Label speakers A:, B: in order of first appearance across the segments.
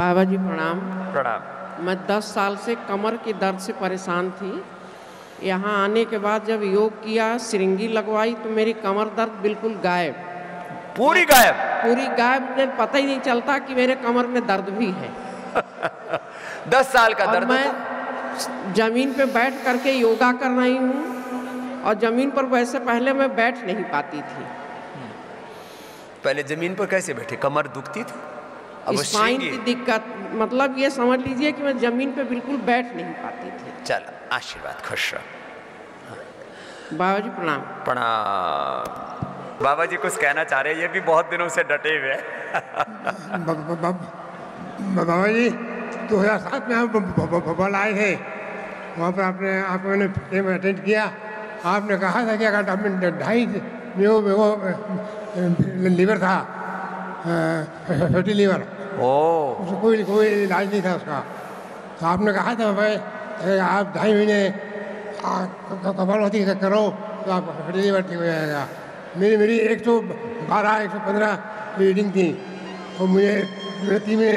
A: बाबा जी प्रणाम।
B: प्रणाम।
A: मैं 10 साल से कमर के दर्द से परेशान थी। यहाँ आने के बाद जब योग किया, सिरिंगी लगवाई तो मेरी कमर दर्द बिल्कुल गायब।
B: पूरी गायब?
A: पूरी गायब। मुझे पता ही नहीं चलता कि मेरे कमर में दर्द भी है।
B: 10 साल का दर्द
A: मैं
B: था?
A: जमीन पे बैठ करके योगा कर रही हूँ और जमीन पर वैसे पहले मैं बैठ नहीं पाती थी।
B: पहले जमीन पर कैसे बैठे? कमर दुखती थी? अब
A: स्पाइन की दिक्कत, मतलब ये समझ लीजिए कि मैं जमीन पे बिल्कुल बैठ नहीं पाती थी।
B: चलो, आशीर्वाद, खुश रहो।
A: बाबा जी प्रणाम।
B: प्रणाम। बाबा जी कुछ कहना चाह रहे हैं, ये भी बहुत दिनों से डटे हुए हैं।
C: बाबा जी 2007 में आप भोपाल आए थे, वहाँ पर आपने फ्रेम अटेंड किया। आपने कहा था कि अगर आपने 2.5 लीवर था, फैटी लीवर, उसको कोई इलाज नहीं था उसका। तो आपने कहा था भाई आप 2.5 महीने कपालभाति करो तो आपका फैटी लीवर ठीक हो जाएगा। मेरी 112 115 रीडिंग थी और मुझे 3 महीने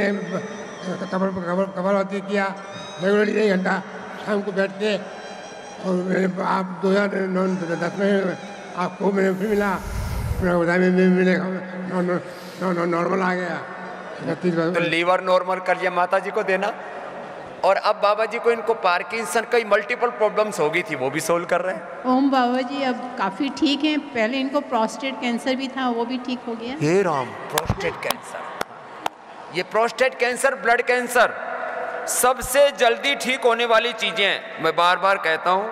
C: कपालभाति किया रेगुलरली 1 घंटा शाम को बैठ के। और आप 2010 में आपको मैंने फिर मिला, नॉर्मल आ गया।
B: तो लीवर नॉर्मल कर लिया, माता जी को देना। और अब बाबा जी को इनको पार्किंसन कई मल्टीपल प्रॉब्लम्स हो गई थी, वो भी सोल्व कर रहे हैं।
D: ओम बाबा जी अब काफ़ी ठीक हैं। पहले इनको प्रोस्टेट कैंसर भी था, वो भी ठीक हो गया।
B: हे राम, प्रोस्टेट कैंसर, ये प्रोस्टेट कैंसर, ब्लड कैंसर सबसे जल्दी ठीक होने वाली चीजें हैं। मैं बार बार कहता हूं,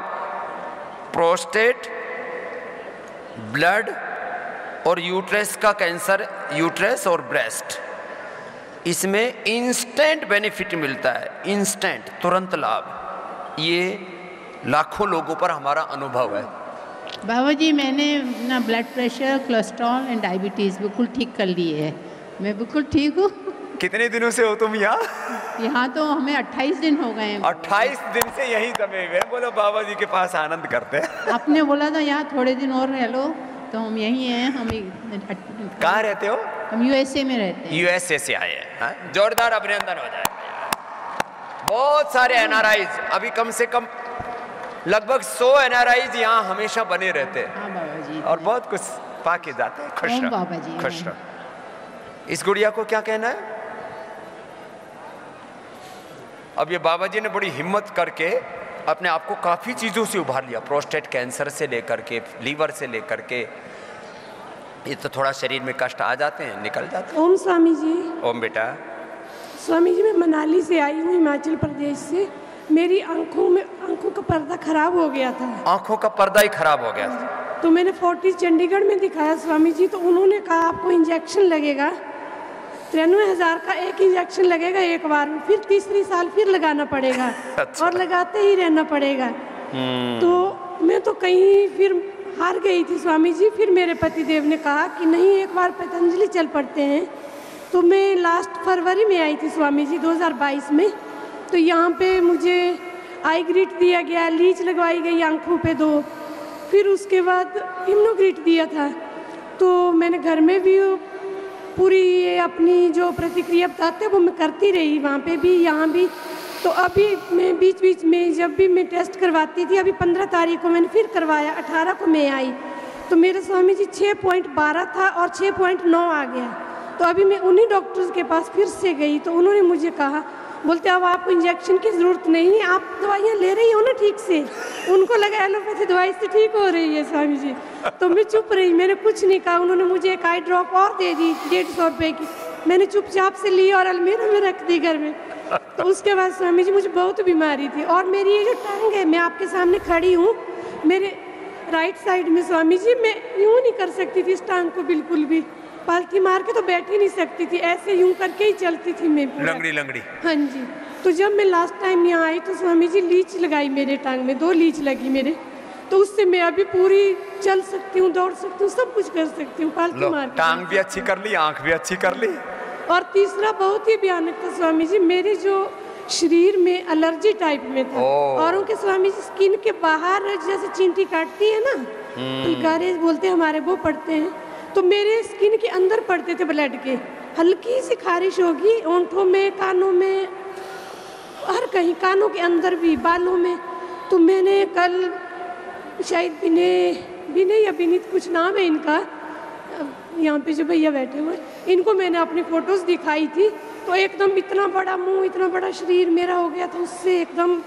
B: प्रोस्टेट, ब्लड और यूट्रस का कैंसर, यूट्रस और ब्रेस्ट, इसमें इंस्टेंट बेनिफिट मिलता है, इंस्टेंट, तुरंत लाभ। ये लाखों लोगों पर हमारा अनुभव है।
D: बाबा जी मैंने ना blood pressure, cholesterol and diabetes बिल्कुल ठीक कर लिए है। मैं बिल्कुल ठीक हूँ।
B: कितने दिनों से हो तुम यहाँ?
D: यहाँ तो हमें 28 दिन हो गए हैं।
B: 28 दिन से यहीं जमे हुए हैं। बोलो बाबा जी के पास आनंद करते हैं।
D: आपने बोला था यहाँ थोड़े दिन और रह लो, तो हम यहीं हैं। हम
B: कहाँ रहते हो?
D: हम यूएसए में रहते हैं।
B: यूएसए से आए हैं। जोरदार अभिनंदन हो जाए। बहुत सारे एनआरआईज, अभी कम से कम लगभग 100 एनआरआईज यहाँ हमेशा बने रहते हैं।
D: हाँ बाबा जी।
B: और बहुत कुछ पाके जाते हैं। खुश रहो
D: बाबा जी,
B: खुश रहो। इस गुड़िया को क्या कहना है? अब ये बाबा जी ने बड़ी हिम्मत करके अपने आप को काफ़ी चीज़ों से उभार लिया, प्रोस्टेट कैंसर से लेकर के, लीवर से लेकर के। ये तो थोड़ा शरीर में कष्ट आ जाते हैं, निकल जाते हैं।
E: ओम स्वामी जी।
B: ओम बेटा।
E: स्वामी जी मैं मनाली से आई हूँ, हिमाचल प्रदेश से। मेरी आंखों का पर्दा खराब हो गया था।
B: आंखों का पर्दा ही खराब हो गया था?
E: तो मैंने फोर्टिस चंडीगढ़ में दिखाया स्वामी जी, तो उन्होंने कहा आपको इंजेक्शन लगेगा, 93,000 का एक इंजेक्शन लगेगा एक बार में, फिर तीसरी साल फिर लगाना पड़ेगा।
B: अच्छा।
E: और लगाते ही रहना पड़ेगा। तो मैं तो कहीं फिर हार गई थी स्वामी जी। फिर मेरे पतिदेव ने कहा कि नहीं, एक बार पतंजलि चल पड़ते हैं। तो मैं लास्ट फरवरी में आई थी स्वामी जी 2022 में। तो यहाँ पे मुझे आई ग्रिट दिया गया, लीच लगवाई गई आंखों पे 2, फिर उसके बाद इम्नोग्रिट दिया था। तो मैंने घर में भी पूरी ये अपनी जो प्रतिक्रिया बताते वो मैं करती रही, वहाँ पे भी यहाँ भी। तो अभी मैं बीच बीच में जब भी मैं टेस्ट करवाती थी, अभी 15 तारीख को मैंने फिर करवाया, 18 को मैं आई, तो मेरे स्वामी जी 6.12 था और 6.9 आ गया। तो अभी मैं उन्हीं डॉक्टर्स के पास फिर से गई, तो उन्होंने मुझे कहा, बोलते अब आपको इंजेक्शन की ज़रूरत नहीं है, आप दवाइयाँ ले रही हो ना ठीक से। उनको लगा एलोपैथी दवाई से ठीक हो रही है स्वामी जी। तो मैं चुप रही, मैंने कुछ नहीं कहा। उन्होंने मुझे एक आई ड्रॉप और दे दी 150 रुपये की, मैंने चुपचाप से ली और अलमीरा में रख दी घर में। तो उसके बाद स्वामी जी मुझे बहुत बीमारी थी। और मेरी ये जो टांग है, मैं आपके सामने खड़ी हूँ, मेरे राइट साइड में स्वामी जी मैं यूँ नहीं कर सकती थी इस टांग को, बिल्कुल भी पालथी मार के तो बैठ ही नहीं सकती थी, ऐसे यूं करके ही चलती थी मैं पूरा।
B: लंगड़ी।
E: हाँ जी। तो जब मैं लास्ट टाइम यहाँ आई तो स्वामी जी लीच लगाई मेरे टांग में, 2 लीच लगी मेरे। तो उससे मैं अभी पूरी चल सकती हूँ, दौड़ सकती हूँ, सब कुछ कर सकती हूँ पालथी मार के।
B: टांग भी अच्छी कर ली, आंख भी अच्छी कर ली।
E: और तीसरा बहुत ही भयानक था स्वामी जी, मेरे जो शरीर में एलर्जी टाइप में था। औरों के स्वामी जी स्किन के बाहर जैसे चींटी काटती है ना, फुलकारे बोलते हैं हमारे, वो पड़ते हैं। तो मेरे स्किन के अंदर पड़ते थे ब्लड के, हल्की सी खारिश होगी, होंठों में, कानों में, हर कहीं, कानों के अंदर भी, बालों में। तो मैंने कल शायद विनय या विनीत कुछ नाम है इनका, यहाँ पे जो भैया बैठे हुए, इनको मैंने अपनी फ़ोटोज़ दिखाई थी, तो एकदम इतना बड़ा मुंह, इतना बड़ा शरीर मेरा हो गया था, उससे एकदम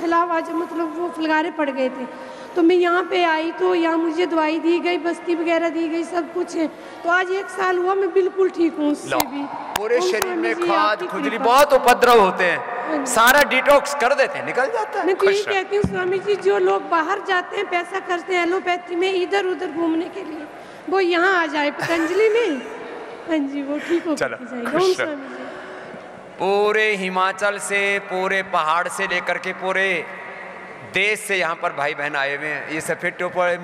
E: फैलाव आज, मतलब वो फुलगारे पड़ गए थे। तो मैं यहाँ पे आई तो यहाँ मुझे दवाई दी गई, बस्ती वगैरह दी गई, सब कुछ है। तो आज 1 साल हुआ, मैं बिल्कुल ठीक हूँ उससे भी।
B: पूरे शरीर में खाद खुजली बहुत उपद्रव होते हैं, सारा डिटॉक्स कर देते हैं, निकल जाता है।
E: मैं तो यही कहती हूँ स्वामी जी, जो लोग बाहर जाते हैं, पैसा खर्चते हैं एलोपैथी में इधर उधर घूमने के लिए, वो यहाँ आ जाए पतंजलि में, हाँ जी, वो ठीक हो जाएगा।
B: पूरे हिमाचल से, पूरे पहाड़ से लेकर के पूरे देश से यहाँ पर भाई बहन आए हुए हैं। ये सफेद टोपी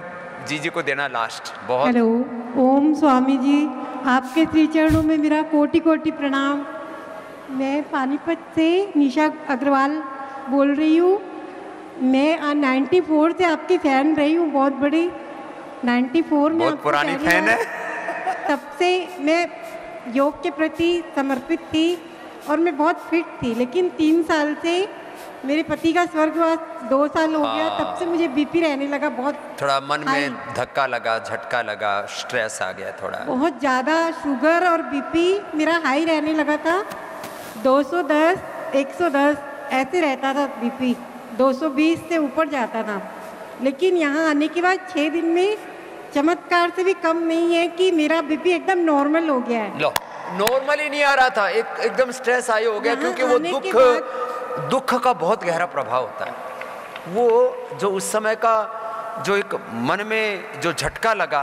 B: जीजी को देना लास्ट। बहुत
F: हेलो, ओम स्वामी जी, आपके श्री चरणों में मेरा कोटि कोटि प्रणाम। मैं पानीपत से निशा अग्रवाल बोल रही हूँ। मैं 94 से आपकी फ़ैन रही हूँ, बहुत बड़ी। 94 में
B: बहुत पुरानी फैन है।
F: तब से मैं योग के प्रति समर्पित थी और मैं बहुत फिट थी, लेकिन 3 साल से मेरे पति का स्वर्गवास 2 साल हो गया, तब से मुझे बीपी रहने लगा, बहुत
B: थोड़ा मन में धक्का लगा, झटका लगा, स्ट्रेस आ गया थोड़ा,
F: बहुत ज़्यादा शुगर और बीपी मेरा हाई रहने लगा था। 210, 110 ऐसे रहता था बीपी, 220 से ऊपर जाता था। लेकिन यहाँ आने के बाद 6 दिन में चमत्कार से भी कम नहीं है कि मेरा बीपी एकदम नॉर्मल हो गया है।
B: लो, नॉर्मल ही नहीं आ रहा था, एकदम स्ट्रेस आई हो गया, क्योंकि वो दुख का बहुत गहरा प्रभाव होता है। वो जो उस समय का जो एक मन में जो झटका लगा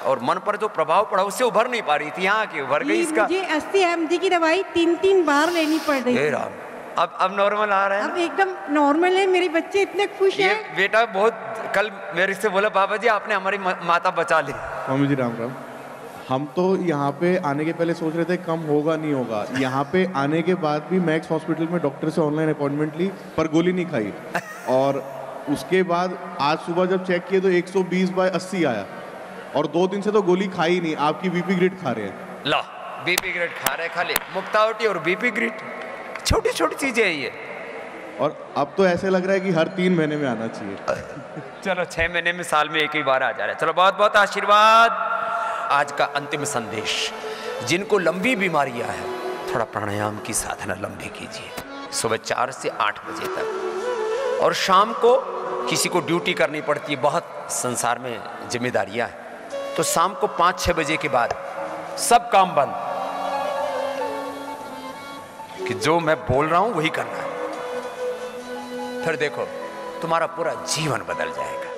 B: और मन पर जो प्रभाव पड़ा, उससे उभर नहीं पा रही थी, यहाँ की उभर गई। इसका
F: मुझे 80 mg की दवाई 3-3 बार लेनी पड़ रही थी।
B: अब नॉर्मल आ रहा है,
F: अब एकदम नॉर्मल है। मेरे बच्चे इतने खुश हैं।
B: बेटा बहुत कल मेरे से बोला, बाबा जी आपने हमारी माता बचा ली।
G: स्वामी जी राम राम। हम तो यहाँ पे आने के पहले सोच रहे थे कम होगा नहीं होगा, यहाँ पे आने के बाद भी मैक्स हॉस्पिटल में डॉक्टर से ऑनलाइन अपॉइंटमेंट ली, पर गोली नहीं खाई। और उसके बाद आज सुबह जब चेक किए तो 120/80 आया, और 2 दिन से तो गोली खाई नहीं। आपकी बीपी ग्रिड खा रहे हैं।
B: ला, बीपी ग्रिड खा रहे, खाली मुक्तावटी और बीपी ग्रिड, छोटी छोटी चीजें हैं ये।
G: और अब तो ऐसे लग रहा है कि हर 3 महीने में आना चाहिए।
B: चलो 6 महीने में, साल में 1 ही बार आ जा रहा है। चलो बहुत बहुत आशीर्वाद। आज का अंतिम संदेश, जिनको लंबी बीमारियां हैं, थोड़ा प्राणायाम की साधना लंबी कीजिए, सुबह 4 से 8 बजे तक। और शाम को किसी को ड्यूटी करनी पड़ती है, बहुत संसार में जिम्मेदारियां हैं, तो शाम को 5-6 बजे के बाद सब काम बंद, कि जो मैं बोल रहा हूं वही करना है। फिर देखो तुम्हारा पूरा जीवन बदल जाएगा।